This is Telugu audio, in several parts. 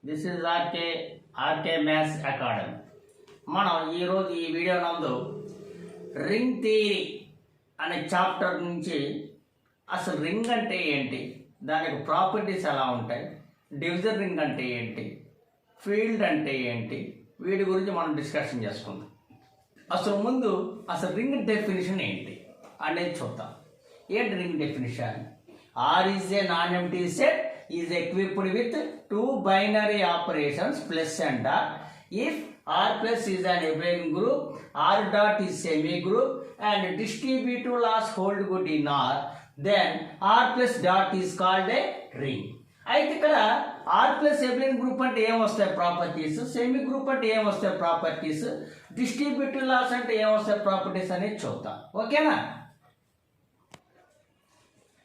This is RK maths academy. మనం ఈరోజు ఈ వీడియో నందు రింగ్ థియరీ అనే చాప్టర్ నుంచి అసలు రింగ్ అంటే ఏంటి, దానికి ప్రాపర్టీస్ ఎలా ఉంటాయి, డివిజన్ రింగ్ అంటే ఏంటి, ఫీల్డ్ అంటే ఏంటి, వీటి గురించి మనం డిస్కషన్ చేసుకుందాం. అసలు రింగ్ డెఫినేషన్ ఏంటి అనేది చూద్దాం. ఏంటి ring definition? R is a non empty set is equipped with two binary operations plus and dot. If R plus is an abelian group, R dot is semi group and distributive laws hold good in R, then R plus dot is called a ring. అయితే ఇక్కడ ఆర్ ప్లస్ ఎబిలియన్ గ్రూప్ అంటే ఏం వస్తాయి ప్రాపర్టీస్, సెమీ గ్రూప్ అంటే ఏం వస్తాయి ప్రాపర్టీస్, డిస్ట్రిబ్యూటివ్ లాస్ అంటే ఏం వస్తాయి ప్రాపర్టీస్ అనేది చూద్దాం. ఓకేనా?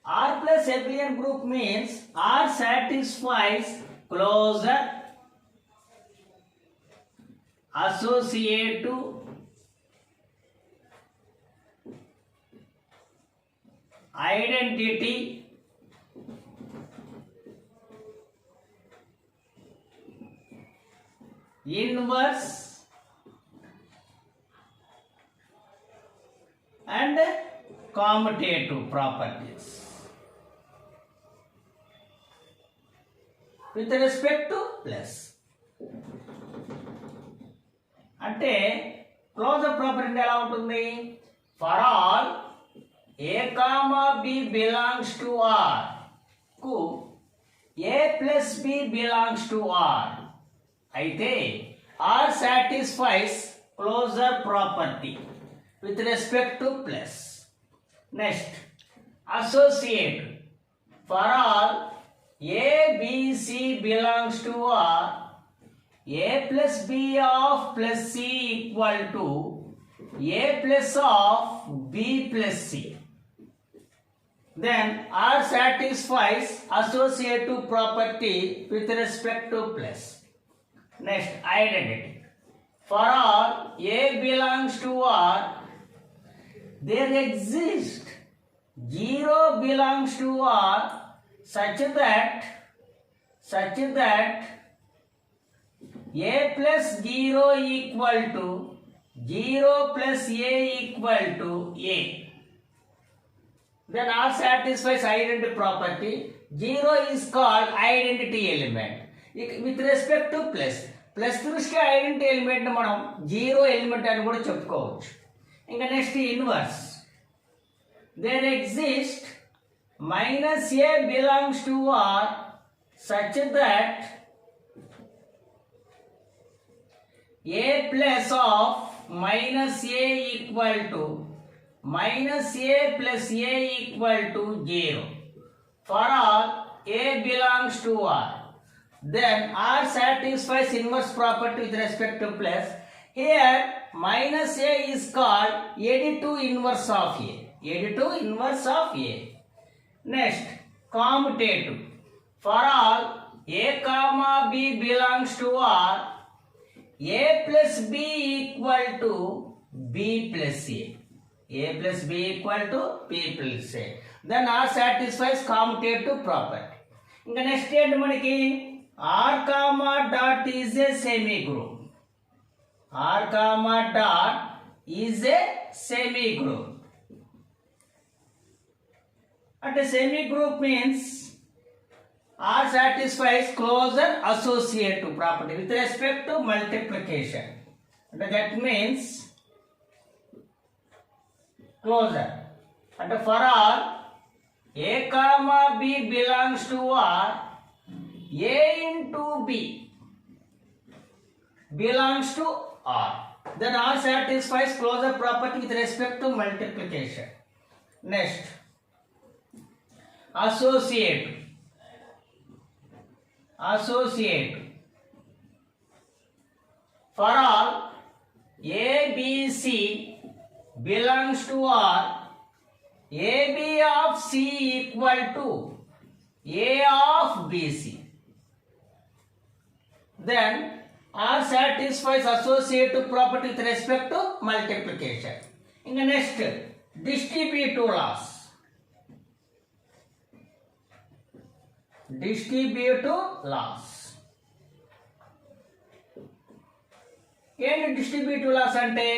R plus abelian group means R satisfies closure, associative, identity, inverse and commutative properties with respect to plus. అంటే క్లోజర్ ప్రాపర్టీ ఎలా ఉంటుంది? For all A comma B belongs to R కు A plus B belongs to R అయితే R satisfies closure property with respect to plus. Next associate. For all A, B, C belongs to R, A plus B of plus C equal to A plus of B plus C. Then R satisfies associative property with respect to plus. Next, identity. For all A belongs to R, there exists 0 belongs to R such that A plus 0 equal to 0 plus A equal to A. Then R satisfies identity property. 0 is called identity element. With respect to plus. Plus దృష్ట్యా ఐడెంటిటీ ఎలిమెంట్ మనం 0 ఎలిమెంట్ అని కూడా చెప్పుకోవచ్చు. ఇంకా next inverse. There exists minus A belongs to R such that A plus of minus A equal to minus A plus A equal to 0. For all A belongs to R, then R satisfies inverse property with respect to plus. Here minus A is called additive inverse of A. Additive inverse of A. Next, commutative. For all A comma B belongs to R, A plus B equal to B plus A. A plus B equal to B plus A. Then R satisfies commutative property. ఇంకా నెక్స్ట్ ఏంటి మనకి? R comma dot is a semi group. R comma dot is a semi group. And a semi group means R satisfies closure associative property with respect to multiplication. And that means closure. And for all A comma B belongs to R, A into B belongs to R. Then R satisfies closure property with respect to multiplication. Next, associate. For all A, B, C belongs to R, AB of C equal to A of BC. Then R satisfies associative property with respect to multiplication. In the next, distributive laws. distributive laws. ఏంటి డిస్ట్రిబ్యూటివ్ లాస్ అంటే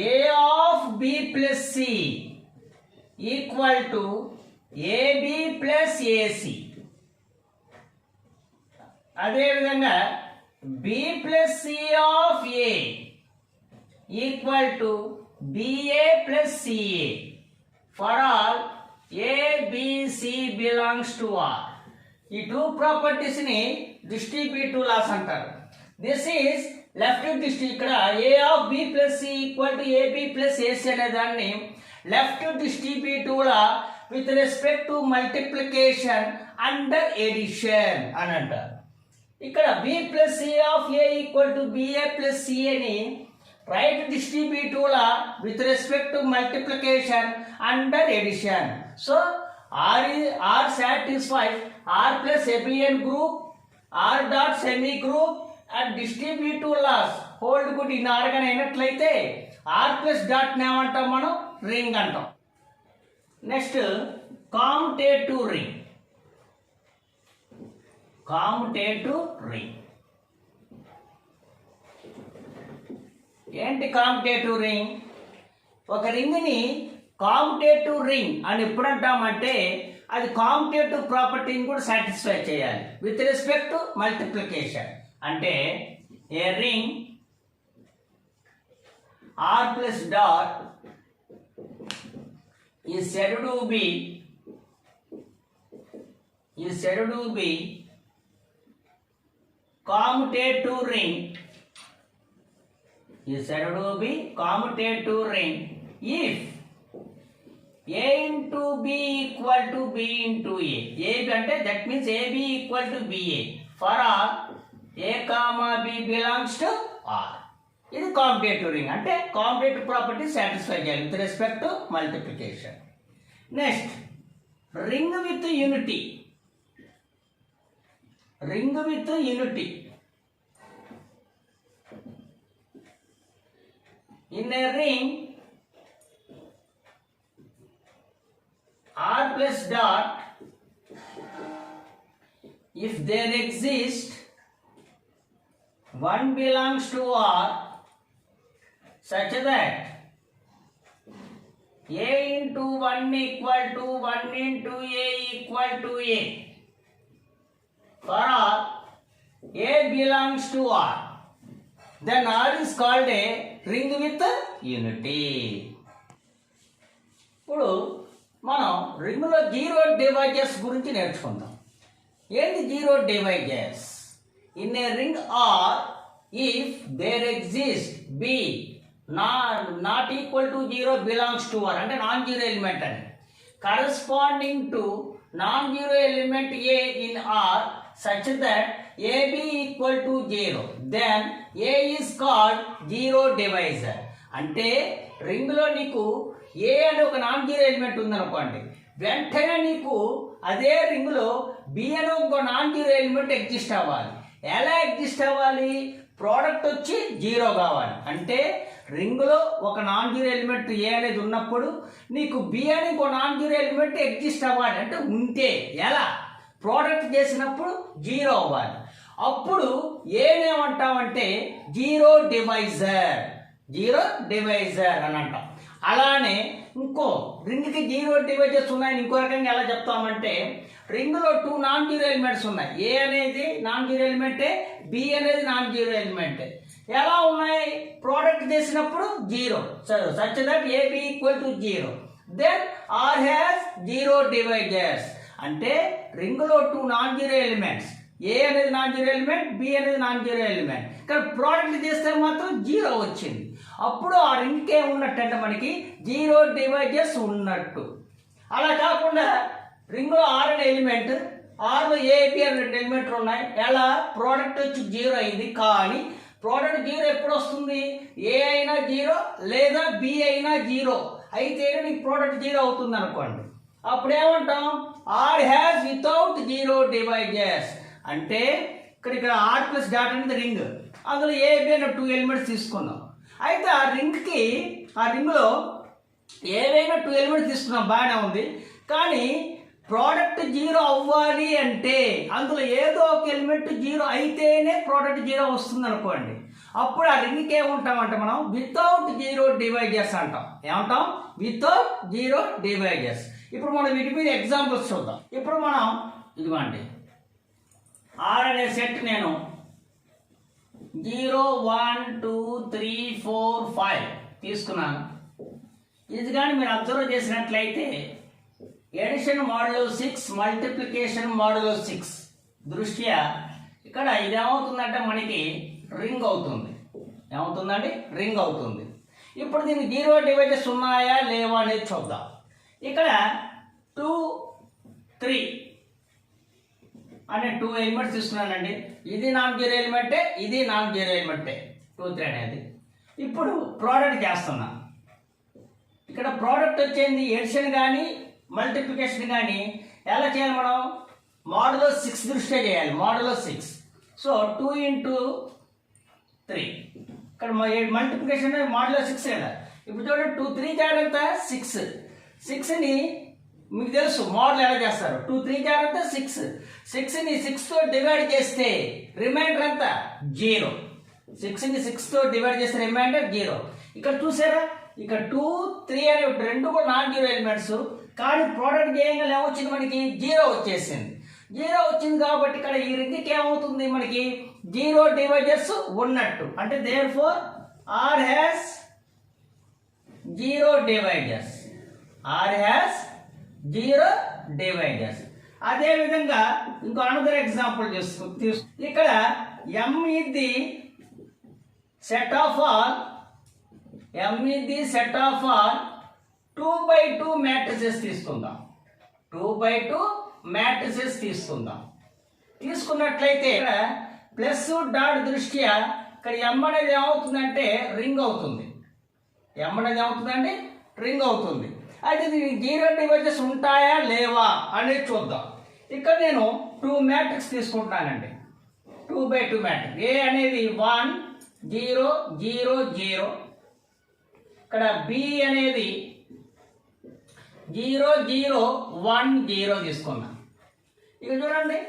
A of B plus C equal to AB plus AC. అదేవిధంగా B plus C of A equal to BA plus CA for all ABC belongs to R. ఈ టూ ప్రాపర్టీస్ ని డిస్ట్రిబ్యూటివ్ లాస్ అంటారు. దిస్ ఈస్ లెఫ్ట్ ఇక్కడ A of B plus C equal to AB plus AC అనే దాన్ని left distributive law with respect to multiplication under addition అని అంటారు. ఇక్కడ B plus C of A equal to BA plus సిఏని right distributive law with respect to multiplication under addition. So R satisfies R plus abelian group, R dot semi group and distributive laws hold good in R గాని అయినట్లయితే R plus dot ని ఏమంటాం మనం రింగ్ అంటాం. Next commutative ring. Commutative ring ఏంటి? కామ్యుటేటివ్ రింగ్ ఒక రింగ్ ని కామ్యుటేటివ్ రింగ్ అని ఎప్పుడు అంటామంటే అది కామ్యుటేటివ్ ప్రాపర్టీని కూడా సాటిస్ఫై చేయాలి విత్ రెస్పెక్ట్ టు మల్టిప్లికేషన్. అంటే a ring R plus dot is said to be commutative ring if A into B equal to B into A. A అంటే that means AB equal to BA for all A comma B belongs to R. ఇది కామ్యుటేటివ్ రింగ్. అంటే కామ్యుటేటివ్ ప్రాపర్టీ సాటిస్ఫై చేయాలి with respect to multiplication. Next ring with unity. Ring with unity. In a ring R plus dot, if there exists one belongs to R such that A into 1 equal to 1 into A equal to A for R A belongs to R, then R is called a ring with unity. ఇప్పుడు మనం రింగ్లో జీరో డివైజర్స్ గురించి నేర్చుకుందాం. ఏంటి zero divisors? In a ring R if there exist b not equal to zero belongs to R అంటే నాన్ జీరో ఎలిమెంట్ అని corresponding to non zero element a in R such that AB equal to 0, then A is called zero divisor. అంటే రింగ్ లో నీకు ఏ అనే ఒక నాన్ జీరో ఎలిమెంట్ ఉందనుకోండి, వెంటనే నీకు అదే రింగ్ లో బి అనే ఒక నాన్ జీరో ఎలిమెంట్ ఎగ్జిస్ట్ అవ్వాలి. ఎలా ఎగ్జిస్ట్ అవ్వాలి? ప్రోడక్ట్ వచ్చి జీరో కావాలి. అంటే రింగ్ లో ఒక నాన్ జీరో ఎలిమెంట్ ఏ అనేది ఉన్నప్పుడు నీకు బి అనే ఒక నాన్ జీరో ఎలిమెంట్ ఎగ్జిస్ట్ అవ్వాలి. అంటే ఉంటే ఎలా? ప్రోడక్ట్ చేసినప్పుడు జీరో అవ్వాలి. అప్పుడు ఏమేమంటామంటే జీరో డివైజర్. జీరో డివైజర్ అని అంటాం. అలానే ఇంకో రింగ్కి జీరో డివైజర్స్ ఉన్నాయని ఇంకో రకంగా ఎలా చెప్తామంటే రింగ్లో టూ నాన్ జీరో ఎలిమెంట్స్ ఉన్నాయి. ఏ అనేది నాన్ జీరో ఎలిమెంటే, బి అనేది నాన్ జీరో ఎలిమెంటే. ఎలా ఉన్నాయి? ప్రోడక్ట్ చేసినప్పుడు zero, such that AB equal to zero, then R has zero divisors. అంటే రింగ్లో two non zero elements, a అనేది నాన్ జీరో ఎలిమెంట్, బి అనేది నాన్ జీరో ఎలిమెంట్, కానీ ప్రోడక్ట్ చేస్తే మాత్రం జీరో వచ్చింది. అప్పుడు ఆ రింగ్కి ఏమున్నట్టు అంటే మనకి జీరో డివైజర్స్ ఉన్నట్టు. అలా కాకుండా రింగ్లో ఆర్ అనే ఎలిమెంట్, ఆర్లో ఏబి అని రెండు ఎలిమెంట్లు ఉన్నాయి. ఎలా? ప్రోడక్ట్ వచ్చి జీరో అయింది, కానీ ప్రోడక్ట్ జీరో ఎప్పుడు వస్తుంది? ఏ అయినా జీరో లేదా బి అయినా జీరో అయితే నీకు ప్రోడక్ట్ జీరో అవుతుంది అనుకోండి. అప్పుడు ఏమంటాం? R has without zero divisors. అంటే ఇక్కడ ఆర్ ప్లస్ డాట్ అనేది రింగ్, అందులో ఏబి అనే టూ ఎలిమెంట్స్ తీసుకున్నాం. అయితే ఆ రింగ్లో ఏవైనా టూ ఎలిమెంట్స్ తీసుకున్నాం, బాగానే ఉంది. కానీ ప్రోడక్ట్ జీరో అవ్వాలి అంటే అందులో ఏదో ఒక ఎలిమెంట్ జీరో అయితేనే ప్రోడక్ట్ జీరో వస్తుంది అనుకోండి. అప్పుడు ఆ రింగ్కి ఏముంటామంటే మనం వితౌట్ జీరో డివైజర్స్ అంటాం. ఏమంటాం? Without zero divisors. ఇప్పుడు మనం వీటి మీద ఎగ్జాంపుల్స్ చూద్దాం. ఇప్పుడు మనం ఇదిగోండి ఆర్ అనే సెట్ నేను 0 1 2 3 4 5 తీసుకున్నాను. ఇది కానీ మీరు అబ్జర్వ్ చేసినట్లయితే ఎడిషన్ మోడల్ 6 మల్టిప్లికేషన్ మోడల్ 6 దృష్ట్యా ఇక్కడ ఇది ఏమవుతుందంటే మనకి రింగ్ అవుతుంది. ఏమవుతుందండి? రింగ్ అవుతుంది. ఇప్పుడు దీనికి జీరో డివైజెస్ ఉన్నాయా లేవా అనేది చూద్దాం. ఇక్కడ 2 3 అనే 2 ఎలిమెంట్స్ తీసుకున్నానండి. ఇది నాన్ జీరో ఎలిమెంటే, ఇది నాన్ జీరో ఎలిమెంటే 2 3 అనేది. ఇప్పుడు ప్రోడక్ట్ చేస్తున్నా. ఇక్కడ ప్రోడక్ట్ వచ్చేది ఎడిషన్ కానీ మల్టిప్లికేషన్ కానీ ఎలా చేయాలి? మనం మోడల్ 6 దృష్ట్యా చేయాలి. మోడల్ 6. సో 2 into 3 ఇక్కడ మల్టిప్లికేషన్ మోడల్ 6 కదా. ఇప్పుడు చూడండి 2 3 జాగ్రత్త 6. 6ని మీకు తెలుసు మోడల్ ఎలా చేస్తారు. 2 3 జాగ్రత్త 6. 6ని 6తో డివైడ్ చేస్తే రిమైండర్ ఎంత? 0. 6ని 6తో డివైడ్ చేస్తే రిమైండర్ 0. ఇక్కడ చూసారా? ఇక్కడ 2 3 అనే రెండు కూడా నాన్ జీరో ఎలిమెంట్స్. కానీ ప్రోడక్ట్ చేయగానే ఏమొచ్చింది? మనకి 0 వచ్చేసింది. 0 వచ్చింది కాబట్టి ఇక్కడ ఈ రింగ్కి ఏమవుతుంది? మనకి జీరో డివైజర్స్ ఉన్నట్టు. అంటే therefore R has zero divisors. R has zero divisors. అదే విధంగా ఇంకో అనదర్ ఎగ్జాంపుల్ తీసుకు ఇక్కడ M is the set of all 2x2 matrices తీసుకుందాం. 2x2 matrices తీసుకుందాం. తీసుకున్నట్లయితే ఇక్కడ ప్లస్ డాట్ దృష్ట్యా ఇక్కడ M అనేది ఏమవుతుందంటే రింగ్ అవుతుంది. M అనేది ఏమవుతుందండి? రింగ్ అవుతుంది. అయితే దీనికి జీరో డివైజెస్ ఉంటాయా లేవా అనేది చూద్దాం. ఇక్కడ నేను 2 మ్యాట్రిక్స్ తీసుకుంటానండి. 2x2 matrix. ఏ అనేది 1 0 0 0. ఇక్కడ B అనేది 0 0 1 0 తీసుకున్నా. ఇక చూడండి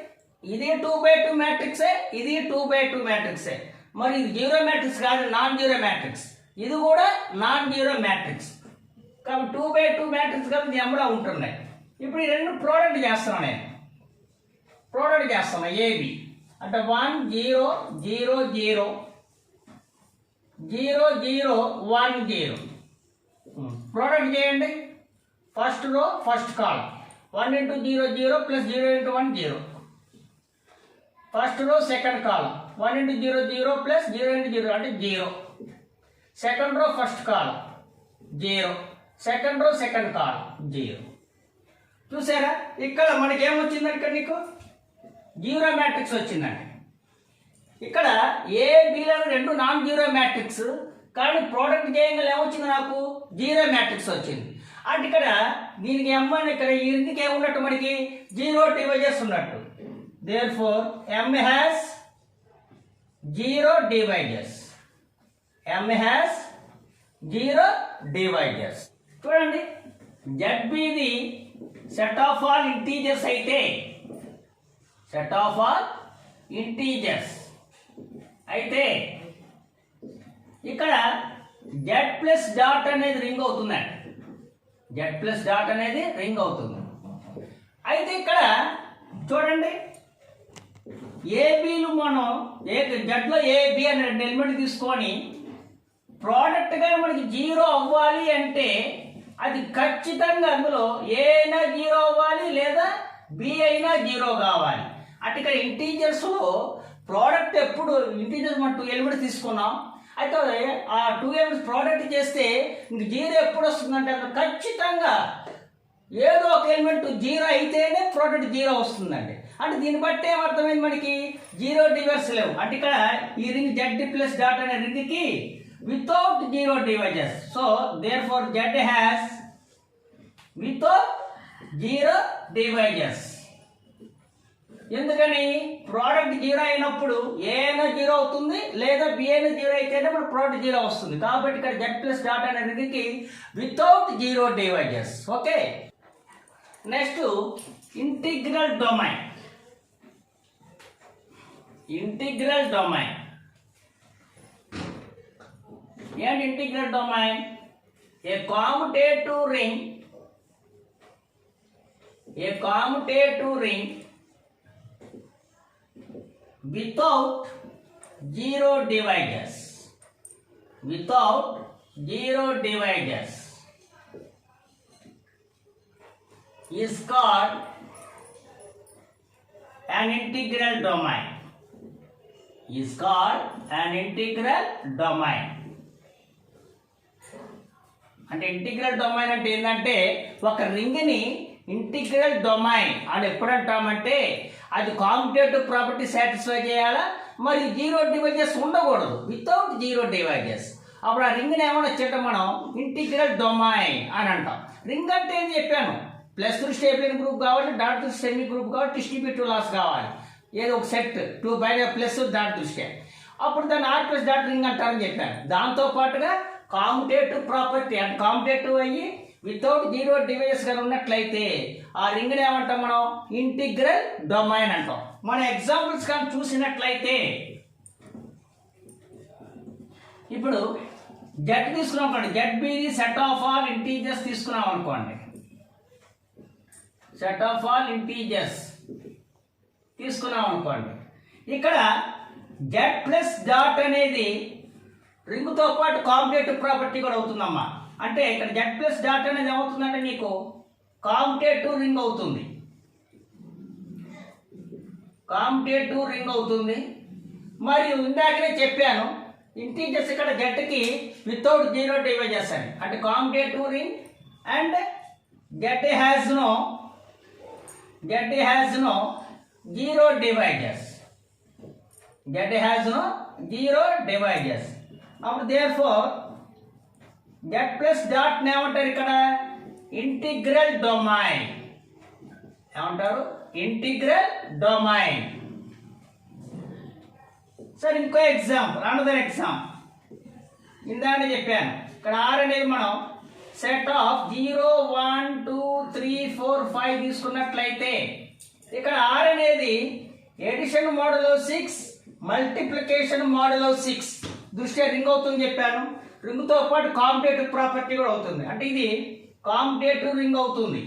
ఇది 2x2 మ్యాట్రిక్సే, ఇది 2x2 మ్యాట్రిక్సే. మరి ఇది జీరో మ్యాట్రిక్స్ కాదు, నాన్ జీరో మ్యాట్రిక్స్. ఇది కూడా నాన్ జీరో మ్యాట్రిక్స్. కాబట్టి 2x2 మ్యాట్రిక్స్ కాబట్టి ఎంలో ఉంటున్నాయి. ఇప్పుడు ఈ రెండు ప్రోడక్ట్ చేస్తున్నాను నేను. ప్రోడక్ట్ చేస్తున్నా ఏబి అంటే 1 0 0 0 0 0 1 0. ప్రోడక్ట్ చేయండి. ఫస్ట్ రో ఫస్ట్ కాలం 1 into 0 0 plus 0 into 1 0. First row second column 1 into 0 0 plus 0 into 0 అంటే 0. సెకండ్ రో ఫస్ట్ కాలం 0. Second row second column 0. చూసారా? ఇక్కడ మనకి ఏమొచ్చిందండి? ఇక్కడ నీకు జీరో మ్యాట్రిక్స్ వచ్చిందండి. ఇక్కడ ఏ బిలను రెండు నాన్ జీరో మ్యాట్రిక్స్. కానీ ప్రోడక్ట్ చేయగానే ఏమొచ్చింది? నాకు జీరో మ్యాట్రిక్స్ వచ్చింది. అంటే ఇక్కడ దీనికి M అని ఇక్కడ ఈ రింగ్కి ఏమున్నట్టు? మనకి జీరో డివైజర్స్ ఉన్నట్టు. Therefore M has zero divisors. M has zero divisors. చూడండి ZBది సెట్ ఆఫ్ ఆల్ ఇంటీజర్స్ అయితే, సెట్ ఆఫ్ ఆల్ ఇంటీజర్స్ అయితే ఇక్కడ Z ప్లస్ డాట్ అనేది రింగ్ అవుతుందండి. Z ప్లస్ డాట్ అనేది రింగ్ అవుతుంది. అయితే ఇక్కడ చూడండి ఏబీలు మనం జట్లో ఏబి అనే రెండు ఎలిమెంట్ తీసుకొని ప్రోడక్ట్గా మనకి జీరో అవ్వాలి అంటే అది ఖచ్చితంగా అందులో ఏ అయినా జీరో అవ్వాలి లేదా బి అయినా జీరో కావాలి. అంటే ఇక్కడ ఇంటీజర్స్లో ప్రోడక్ట్ ఎప్పుడు ఇంటీజర్స్ మనం 2 ఎలిమెంట్స్ తీసుకున్నాం. అయితే ఆ 2 ఎలిమెంట్స్ ప్రోడక్ట్ చేస్తే ఇంక జీరో ఎప్పుడు వస్తుందంటే అక్కడ ఖచ్చితంగా ఏదో ఒక ఎలిమెంట్ జీరో అయితేనే ప్రోడక్ట్ జీరో వస్తుందండి. అంటే దీన్ని బట్టి ఏమర్థమైంది? మనకి జీరో డివైజర్స్ లేవు. అంటే ఇక్కడ ఈ రింగ్ Z ప్లస్ డాట్ అనే రింగ్కి without zero divisors. So there for Z has without zero divisors. ఎందుకని? ప్రోడక్ట్ జీరో అయినప్పుడు ఏ అయినా జీరో అవుతుంది లేదా బి అయినా జీరో అయితేనే మన ప్రోడక్ట్ జీరో వస్తుంది. కాబట్టి ఇక్కడ Z ప్లస్ డాట్ అనే రింగ్కి without zero divisors. Okay, next integral domain. Integral domain ఏంటి? Integral domain a commutative ring without zero divisors is called an integral domain. అంటే ఇంటిగ్రల్ డొమైన్ అంటే ఏంటంటే ఒక రింగ్ని ఇంటిగ్రల్ డొమైన్ అని ఎప్పుడు అంటామంటే అది కాంపిటేటివ్ ప్రాపర్టీ సాటిస్ఫై చేయాలా, మరియు జీరో డివైజెస్ ఉండకూడదు, వితౌట్ జీరో డివైజెస్. అప్పుడు ఆ రింగ్ని ఏమైనా వచ్చేట మనం ఇంటిగ్రల్ డొమైన్ అని అంటాం. రింగ్ అంటే ఏం చెప్పాను? ప్లస్ త్రూ స్టేబుల్ గ్రూప్ కావాలి, డాట్ త్రూ సెమీ గ్రూప్ కావాలి, డిస్ట్రిబ్యూటివ్ లాస్ కావాలి, ఏదో ఒక సెట్ 2 బై ప్లస్ డాట్ దృష్ట్యా. అప్పుడు దాన్ని ఆర్ ప్లస్ డాట్ రింగ్ అంటారని చెప్పాను. దాంతో పాటుగా కాంపిటేటివ్ ప్రాపర్టీ అంటే కాంపిటేటివ్ అయ్యి వితౌట్ జీరో డివైజెస్ గా ఉన్నట్లయితే ఆ రింగ్ని ఏమంటాం మనం? ఇంటిగ్రల్ డొమైన్ అంటాం. మన ఎగ్జాంపుల్స్ కానీ చూసినట్లయితే ఇప్పుడు జెడ్ తీసుకున్నాం అనుకోండి, Z be set of all integers తీసుకున్నాం అనుకోండి, సెట్ ఆఫ్ ఆల్ ఇంటీజర్స్ తీసుకున్నాం అనుకోండి. ఇక్కడ జెడ్ ప్లస్ డాట్ అనేది రింగ్తో పాటు కాంపిటేటివ్ ప్రాపర్టీ కూడా అవుతుందమ్మా. అంటే ఇక్కడ జెడ్ ప్లస్ డాట్ అనేది ఏమవుతుందంటే నీకు కాంపిటేటివ్ రింగ్ అవుతుంది, మరియు ఇందాకనే చెప్పాను ఇంటీజర్స్ ఇక్కడ జెడ్కి వితౌట్ జీరో డివైజెస్ అని, అంటే competitive ring and Z has no zero devices. అప్పుడు therefore జెడ్ ప్లస్ డాట్ ఏమంటారు ఇక్కడ? ఇంటిగ్రల్ డొమైన్ ఏమంటారు? Integral domain. సరే ఇంకో ఎగ్జాంపుల్, అనదర్ ఎగ్జాంపుల్. ఇందాక చెప్పాను ఇక్కడ ఆర్ అనేది మనం సెట్ ఆఫ్ 0 1 2 3 4 5 తీసుకున్నట్లయితే ఇక్కడ ఆర్ అనేది ఎడిషన్ మోడల్ 6 మల్టిప్లికేషన్ మోడల్ 6 దృష్ట్యా రింగ్ అవుతుంది చెప్పాను. రింగ్తో పాటు కాంపిటేటివ్ ప్రాపర్టీ కూడా అవుతుంది, అంటే ఇది కాంపిటేటివ్ రింగ్ అవుతుంది.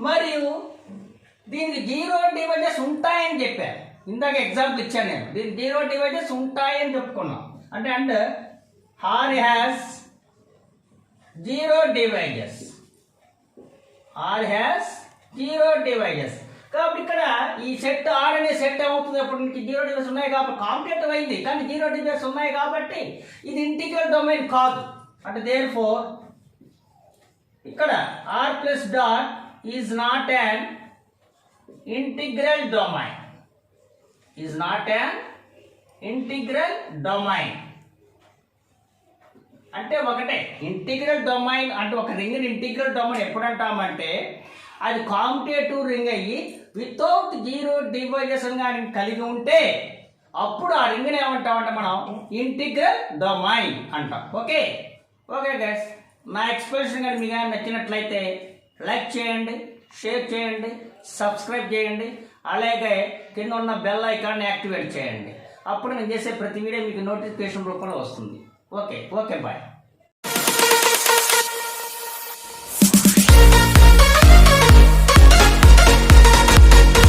మరియు దీనికి జీరో డివైజెస్ ఉంటాయని చెప్పాను. ఇందాక ఎగ్జాంపుల్ ఇచ్చాను నేను, దీనికి జీరో డివైజెస్ ఉంటాయని చెప్పుకున్నాం. అంటే and R has zero devices. కాబట్టి ఇక్కడ ఈ సెట్ ఆర్ అనే సెట్ ఏమవుతుంది? అప్పుడు నీకు జీరో డివైజెస్ ఉన్నాయి కాబట్టి కాంపిటేటివ్ అయింది, కానీ జీరో డివైజెస్ ఉన్నాయి కాబట్టి ఇది ఇంటిగ్రల్ డొమైన్ కాదు. అంటే therefore ఇక్కడ R plus dot is not an integral domain. అంటే ఒకటే ఇంటిగ్రల్ డొమైన్ అంటే ఒక రింగ్ ఇంటిగ్రల్ డొమైన్ ఎప్పుడు అంటామంటే అది కాంపిటేటివ్ రింగ్ అయ్యి వితౌట్ జీరో డివైజెస్ కానీ కలిగి ఉంటే అప్పుడు ఆ రింగ్ని ఏమంటామంటే మనం ఇంటిగ్రల్ డొమైన్ అంటాం. ఓకే గైస్, నా ఎక్స్ప్లెనేషన్ కానీ మీకు కానీ నచ్చినట్లయితే లైక్ చేయండి, షేర్ చేయండి, సబ్స్క్రైబ్ చేయండి, అలాగే కింద ఉన్న బెల్ ఐకాన్ని యాక్టివేట్ చేయండి. అప్పుడు నేను చేసే ప్రతి వీడియో మీకు నోటిఫికేషన్ రూపంలో వస్తుంది. Okay bye.